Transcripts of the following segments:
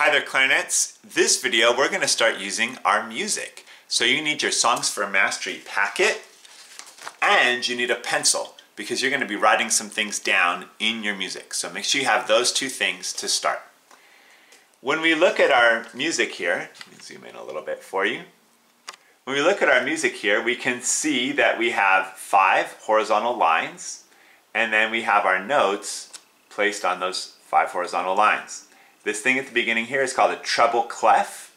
Hi there, clarinets. This video we're going to start using our music. So you need your Songs for Mastery packet and you need a pencil because you're going to be writing some things down in your music. So make sure you have those two things to start. When we look at our music here, let me zoom in a little bit for you. When we look at our music here, we can see that we have 5 horizontal lines and then we have our notes placed on those 5 horizontal lines. This thing at the beginning here is called a treble clef,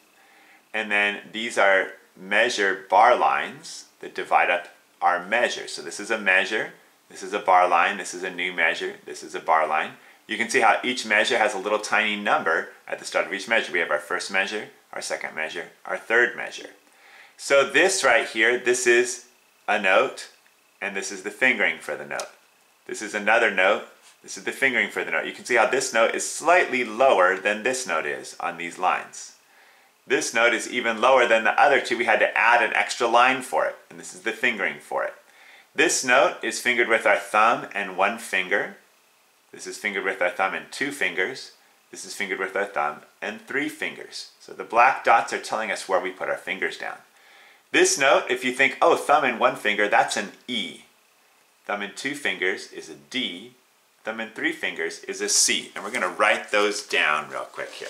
and then these are measure bar lines that divide up our measure. So this is a measure, this is a bar line, this is a new measure, this is a bar line. You can see how each measure has a little tiny number at the start of each measure. We have our first measure, our second measure, our third measure. So this right here, this is a note, and this is the fingering for the note. This is another note. This is the fingering for the note. You can see how this note is slightly lower than this note is on these lines. This note is even lower than the other two. We had to add an extra line for it, and this is the fingering for it. This note is fingered with our thumb and 1 finger. This is fingered with our thumb and 2 fingers. This is fingered with our thumb and 3 fingers. So the black dots are telling us where we put our fingers down. This note, if you think, oh, thumb and 1 finger, that's an E. Thumb and 2 fingers is a D. Thumb and 3 fingers is a C. And we're going to write those down real quick here.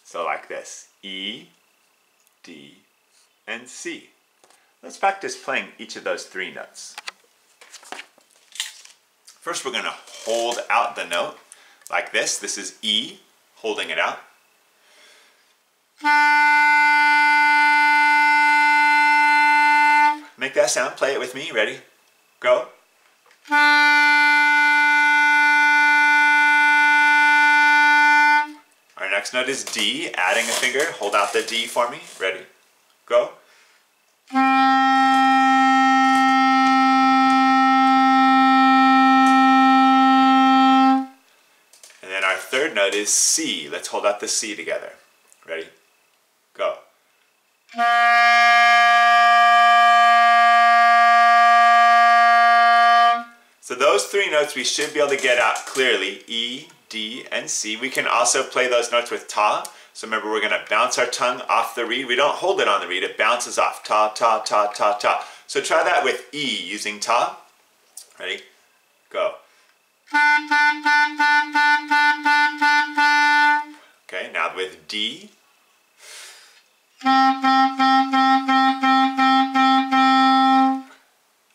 So like this, E, D, and C. Let's practice playing each of those 3 notes. First we're going to hold out the note like this. This is E, holding it out. Make that sound, play it with me, ready? Go. Our next note is D, adding a finger, hold out the D for me, ready? Go. And then our third note is C, let's hold out the C together, ready? Go. So those 3 notes we should be able to get out clearly, E, D, and C. We can also play those notes with ta. So remember, we're going to bounce our tongue off the reed. We don't hold it on the reed, it bounces off. Ta, ta, ta, ta, ta. So try that with E using ta. Ready? Go. Okay, now with D.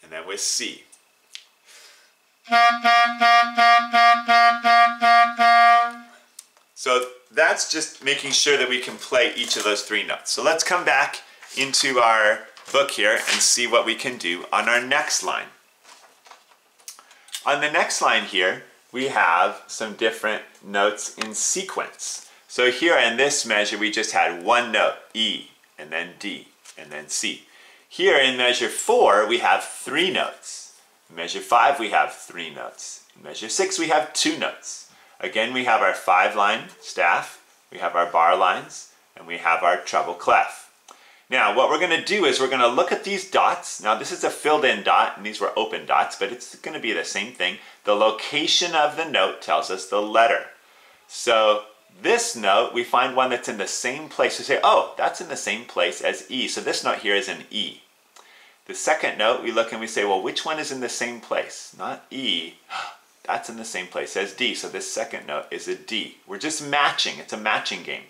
And then with C. So that's just making sure that we can play each of those 3 notes. So let's come back into our book here and see what we can do on our next line. On the next line here, we have some different notes in sequence. So here in this measure, we just had 1 note, E, and then D, and then C. Here in measure 4, we have 3 notes. In measure 5, we have 3 notes. In measure 6, we have 2 notes. Again, we have our 5-line staff, we have our bar lines, and we have our treble clef. Now, what we're going to do is we're going to look at these dots. Now, this is a filled-in dot, and these were open dots, but it's going to be the same thing. The location of the note tells us the letter. So this note, we find one that's in the same place. We say, oh, that's in the same place as E. So this note here is an E. The second note, we look and we say, well, which one is in the same place? Not E. That's in the same place as D. So this second note is a D. We're just matching. It's a matching game.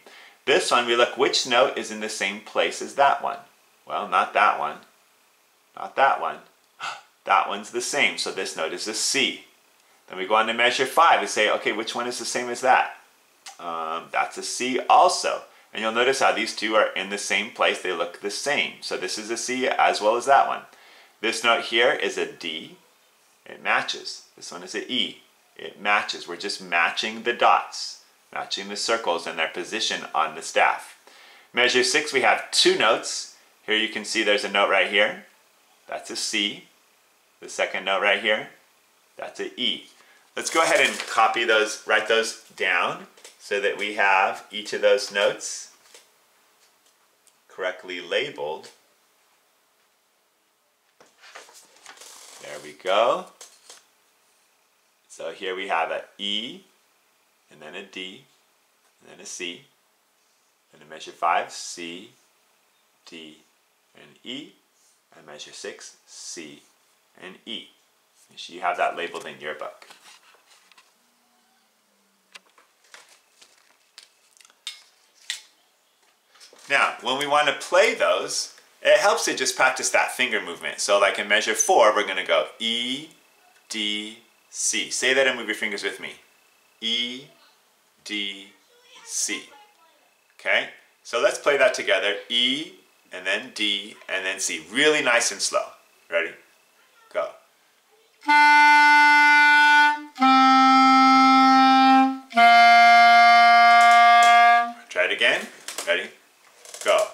This one, we look which note is in the same place as that one. Well, not that one. Not that one. That one's the same. So this note is a C. Then we go on to measure 5. We say, okay, which one is the same as that? That's a C also. And you'll notice how these 2 are in the same place. They look the same. So this is a C as well as that one. This note here is a D. It matches. This one is an E. It matches. We're just matching the dots, matching the circles and their position on the staff. Measure 6, we have 2 notes. Here you can see there's a note right here. That's a C. The second note right here, that's an E. Let's go ahead and copy those, write those down so that we have each of those notes correctly labeled. There we go. So here we have a E, and then a D, and then a C. And in measure 5, C, D, and E. And measure 6, C, and E. So you have that labeled in your book. Now, when we want to play those, it helps to just practice that finger movement. So like in measure 4, we're going to go E, D, C. Say that and move your fingers with me. E, D, C. Okay? So let's play that together. E, and then D, and then C. Really nice and slow. Ready? Go. Try it again. Ready? Go.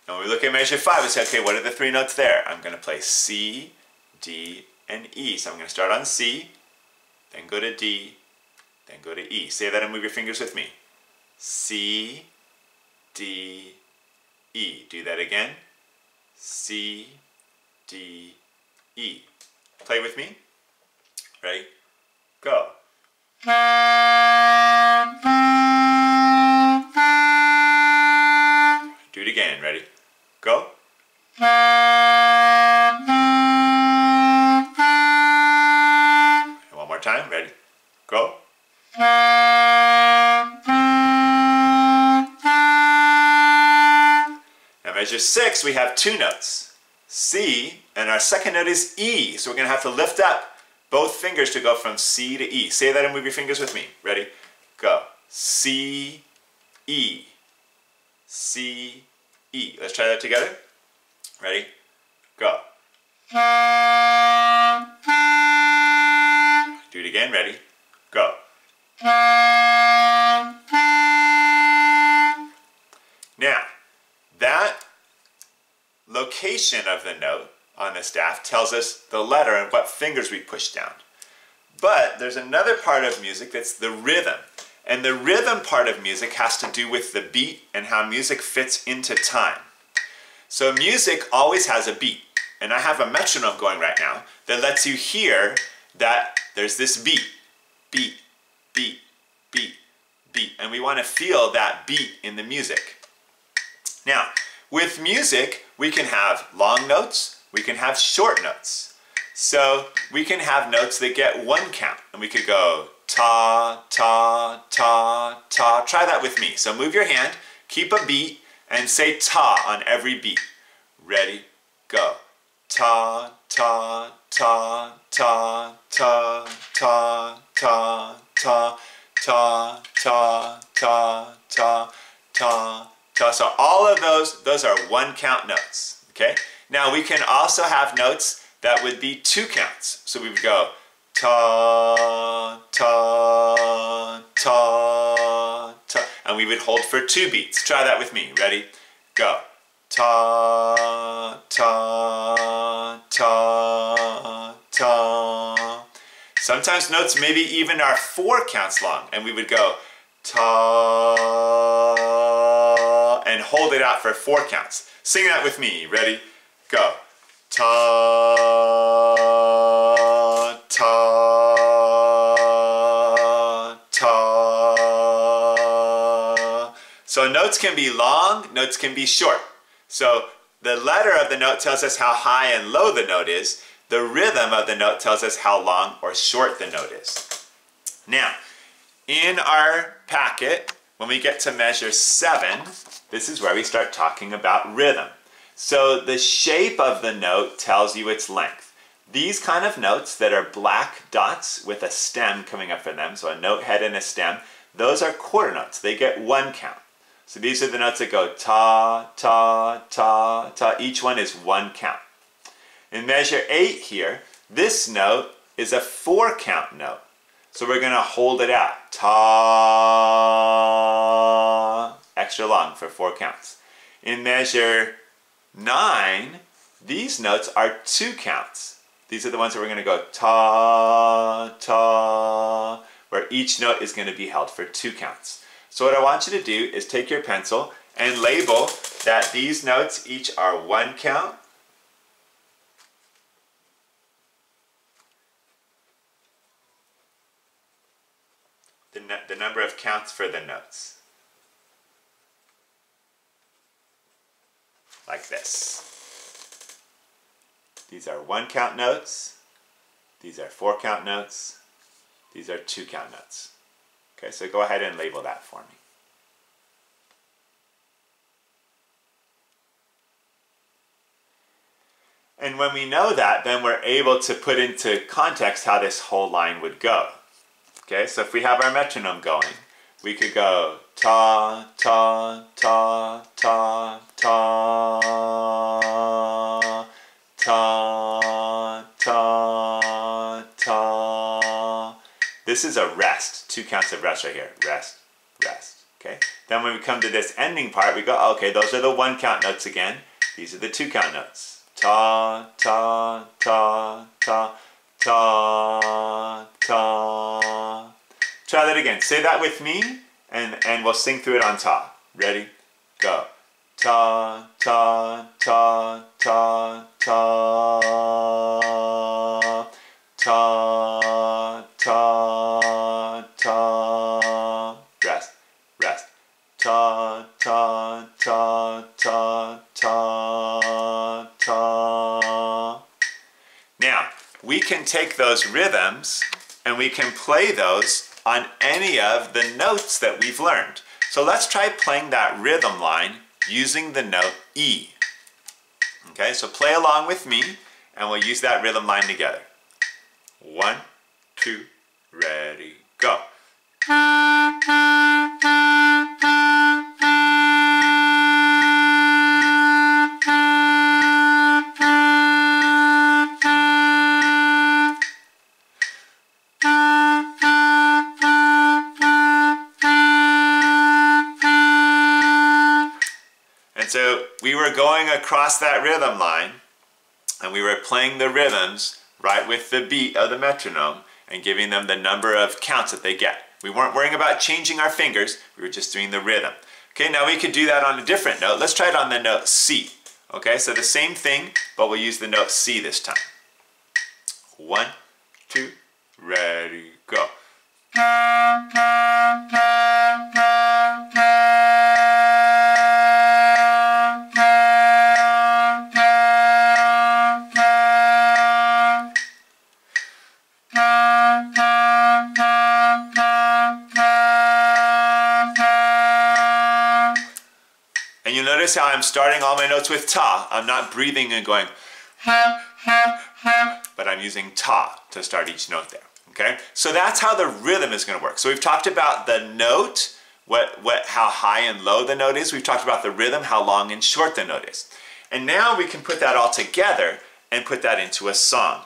Now when we look at measure 5, we say, okay, what are the 3 notes there? I'm going to play C, D, and E. So I'm going to start on C, then go to D, then go to E. Say that and move your fingers with me. C, D, E. Do that again. C, D, E. Play with me. Ready? Go. Do it again. Ready? Go. And one more time. Ready? Go. Now measure 6, we have 2 notes. C, and our second note is E. So we're going to have to lift up both fingers to go from C to E. Say that and move your fingers with me. Ready? Go. C, E. C, E. Let's try that together. Ready? Go. Do it again. Ready? Go. Now, that location of the note on the staff tells us the letter and what fingers we push down. But there's another part of music that's the rhythm. And the rhythm part of music has to do with the beat and how music fits into time. So music always has a beat. And I have a metronome going right now that lets you hear that there's this beat. Beat, beat, beat, beat. And we want to feel that beat in the music. Now, with music, we can have long notes, we can have short notes. So we can have notes that get 1 count. And we could go ta, ta, ta, ta. Try that with me. So move your hand, keep a beat, and say ta on every beat. Ready? Go. Ta, ta, ta, ta, ta, ta, ta, ta, ta, ta, ta, ta, ta, ta. So all of those are 1 count notes. Okay? Now we can also have notes that would be 2 counts. So we would go ta, ta, ta, ta. And we would hold for 2 beats. Try that with me. Ready? Go. Ta, ta, ta, ta. Sometimes notes maybe even are 4 counts long. And we would go ta, and hold it out for 4 counts. Sing that with me. Ready? Go. Ta, ta, ta. So notes can be long, notes can be short. So the letter of the note tells us how high and low the note is. The rhythm of the note tells us how long or short the note is. Now, in our packet, when we get to measure 7, this is where we start talking about rhythm. So the shape of the note tells you its length. These kind of notes that are black dots with a stem coming up from them, so a note head and a stem, those are quarter notes. They get 1 count. So these are the notes that go ta, ta, ta, ta. Each one is 1 count. In measure 8 here, this note is a 4 count note. So we're going to hold it out. Ta, extra long for 4 counts. In measure 9, these notes are 2 counts. These are the ones that we're going to go ta, ta, where each note is going to be held for 2 counts. So what I want you to do is take your pencil and label that these notes each are 1 count, the number of counts for the notes, like this. These are 1 count notes, these are 4 count notes, these are 2 count notes. Okay, so go ahead and label that for me. And when we know that, then we're able to put into context how this whole line would go. Okay, so if we have our metronome going, we could go ta, ta, ta, ta, ta, ta, ta, ta. This is a rest, 2 counts of rest right here. Rest, rest. Okay. Then when we come to this ending part, we go, okay, those are the 1 count notes again. These are the 2 count notes. Ta, ta, ta, ta, ta, ta. Try that again. Say that with me, and we'll sing through it on ta. Ready? Go. Ta, ta, ta, ta, ta, ta, ta, ta. Rest, rest. Ta, ta, ta, ta, ta, ta. Now, we can take those rhythms and we can play those on any of the notes that we've learned. So let's try playing that rhythm line using the note E. Okay, so play along with me and we'll use that rhythm line together. 1, 2, ready, go. And so we were going across that rhythm line and we were playing the rhythms right with the beat of the metronome and giving them the number of counts that they get. We weren't worrying about changing our fingers, we were just doing the rhythm. Okay, now we could do that on a different note. Let's try it on the note C. Okay, so the same thing, but we'll use the note C this time. 1, 2, ready, go. And you'll notice how I'm starting all my notes with ta. I'm not breathing and going but I'm using ta to start each note there. Okay? So that's how the rhythm is going to work. So we've talked about the note, how high and low the note is. We've talked about the rhythm, how long and short the note is. And now we can put that all together and put that into a song.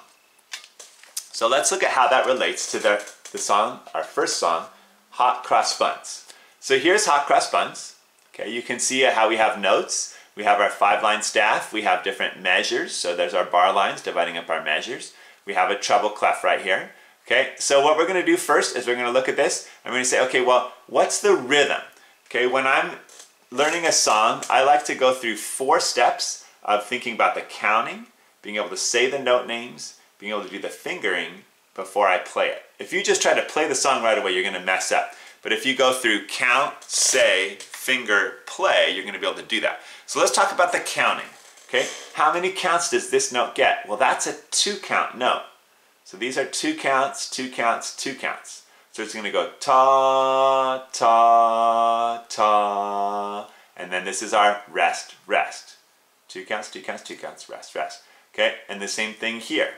So let's look at how that relates to the song, our first song, Hot Cross Buns. So here's Hot Cross Buns. Okay, you can see how we have notes. We have our 5-line staff. We have different measures. So there's our bar lines dividing up our measures. We have a treble clef right here. Okay, so what we're going to do first is we're going to look at this. I'm going to say, okay, well, what's the rhythm? Okay, when I'm learning a song, I like to go through 4 steps of thinking about the counting, being able to say the note names, being able to do the fingering before I play it. If you just try to play the song right away, you're going to mess up. But if you go through count, say, finger, play, you're going to be able to do that. So let's talk about the counting. Okay, how many counts does this note get? Well, that's a 2-count note. So these are 2 counts, 2 counts, 2 counts. So it's going to go ta, ta, ta, and then this is our rest, rest. 2 counts, 2 counts, 2 counts, rest, rest. Okay, and the same thing here.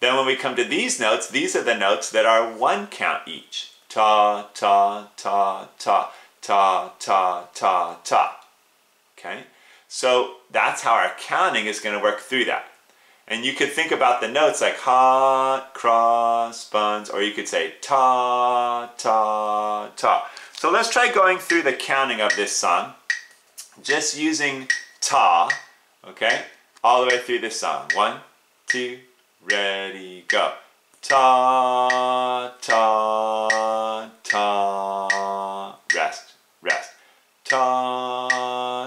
Then when we come to these notes, these are the notes that are 1 count each. Ta, ta, ta, ta, ta, ta, ta, ta. Okay, so that's how our counting is going to work through that. And you could think about the notes like hot cross buns, or you could say ta, ta, ta. So let's try going through the counting of this song, just using ta, okay, all the way through this song. 1, 2, ready, go. Ta, ta, ta, rest, rest. Ta,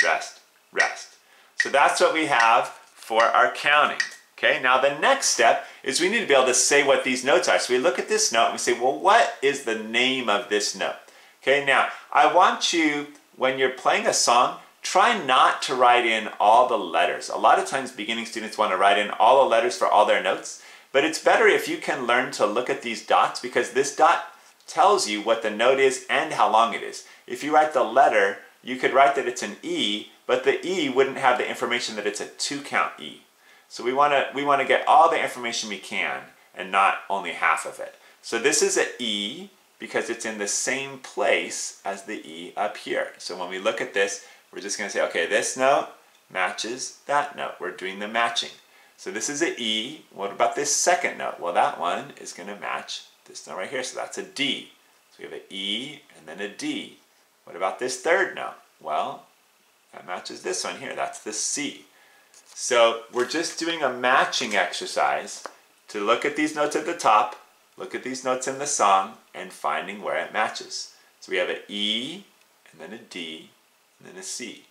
rest, rest. So that's what we have for our counting. Okay, now the next step is we need to be able to say what these notes are. So we look at this note and we say, well, what is the name of this note? Okay, now I want you, when you're playing a song, try not to write in all the letters. A lot of times beginning students want to write in all the letters for all their notes, but it's better if you can learn to look at these dots, because this dot tells you what the note is and how long it is. If you write the letter, you could write that it's an E, but the E wouldn't have the information that it's a 2-count E. So we want to get all the information we can and not only half of it. So this is an E because it's in the same place as the E up here. So when we look at this, we're just going to say, okay, this note matches that note. We're doing the matching. So this is an E. What about this second note? Well, that one is going to match this note right here. So that's a D. So we have an E and then a D. What about this third note? Well, that matches this one here. That's the C. So we're just doing a matching exercise to look at these notes at the top, look at these notes in the song, and finding where it matches. So we have an E, and then a D, and then a C.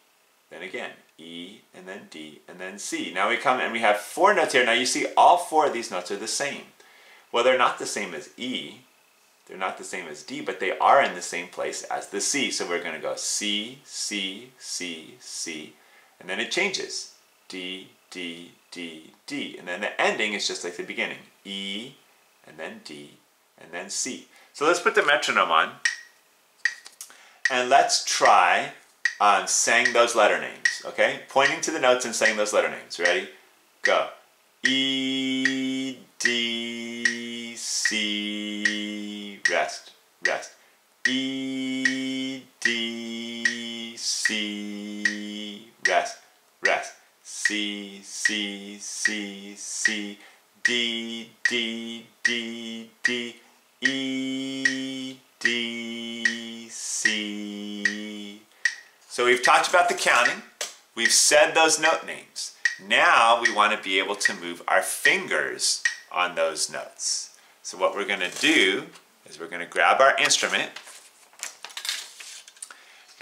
Then again, E, and then D, and then C. Now we come and we have 4 notes here. Now you see all 4 of these notes are the same. Well, they're not the same as E, they're not the same as D, but they are in the same place as the C. So we're going to go C, C, C, C, and then it changes. D, D, D, D. And then the ending is just like the beginning. E, and then D, and then C. So let's put the metronome on, and let's try saying those letter names, okay? Pointing to the notes and saying those letter names. Ready? Go. E, D, C, rest, rest. E, D, C, rest, rest. C, C, C, C, D, D, D, D, E, D, C. So we've talked about the counting. We've said those note names. Now we want to be able to move our fingers on those notes. So what we're going to do is we're going to grab our instrument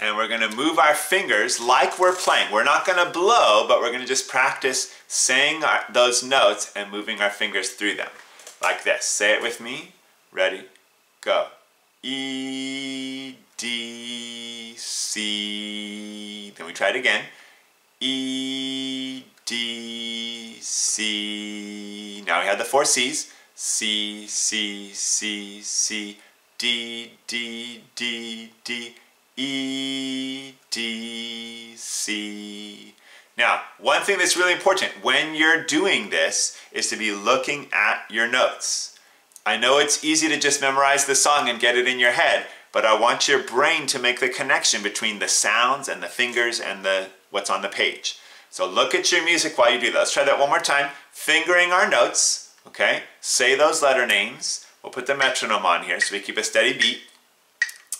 and we're going to move our fingers like we're playing. We're not going to blow, but we're going to just practice saying those notes and moving our fingers through them. Like this. Say it with me. Ready? Go. E, D, C. Then we try it again. E, D, C. Now we have the 4 C's. C, C, C, C. D, D, D, D. E, D, C. Now, one thing that's really important when you're doing this is to be looking at your notes. I know it's easy to just memorize the song and get it in your head, but I want your brain to make the connection between the sounds and the fingers and what's on the page. So look at your music while you do that. Let's try that one more time. Fingering our notes, okay? Say those letter names. We'll put the metronome on here so we keep a steady beat.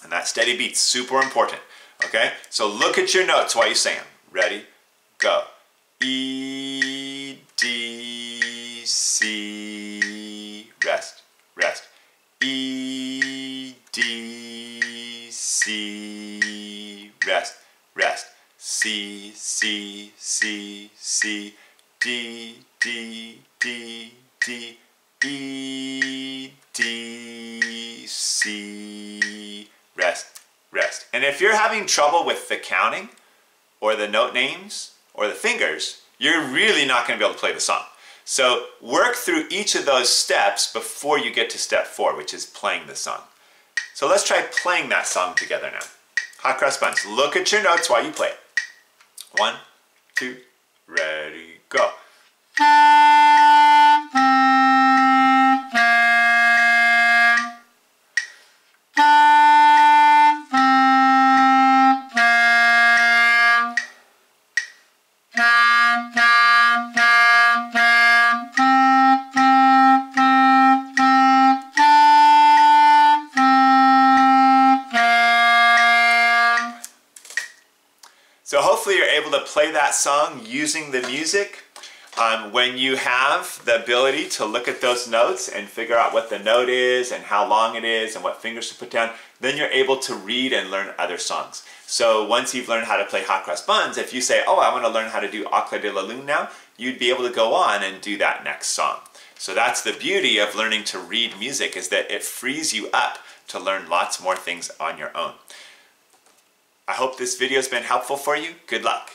And that steady beat's super important, okay? So look at your notes while you say them. Ready? Go. E, D, C, rest, rest. E, D, C, rest, rest. C, C, C, C, D, D, D, D, E, D, C, rest, rest. And if you're having trouble with the counting or the note names or the fingers, you're really not going to be able to play the song. So work through each of those steps before you get to step 4, which is playing the song. So let's try playing that song together now. Hot Cross Buns. Look at your notes while you play it. 1, 2, ready, go. So hopefully you're able to play that song using the music. When you have the ability to look at those notes and figure out what the note is and how long it is and what fingers to put down, then you're able to read and learn other songs. So once you've learned how to play Hot Cross Buns, if you say, oh, I want to learn how to do Au Clair de la Lune now, you'd be able to go on and do that next song. So that's the beauty of learning to read music, is that it frees you up to learn lots more things on your own. I hope this video has been helpful for you. Good luck.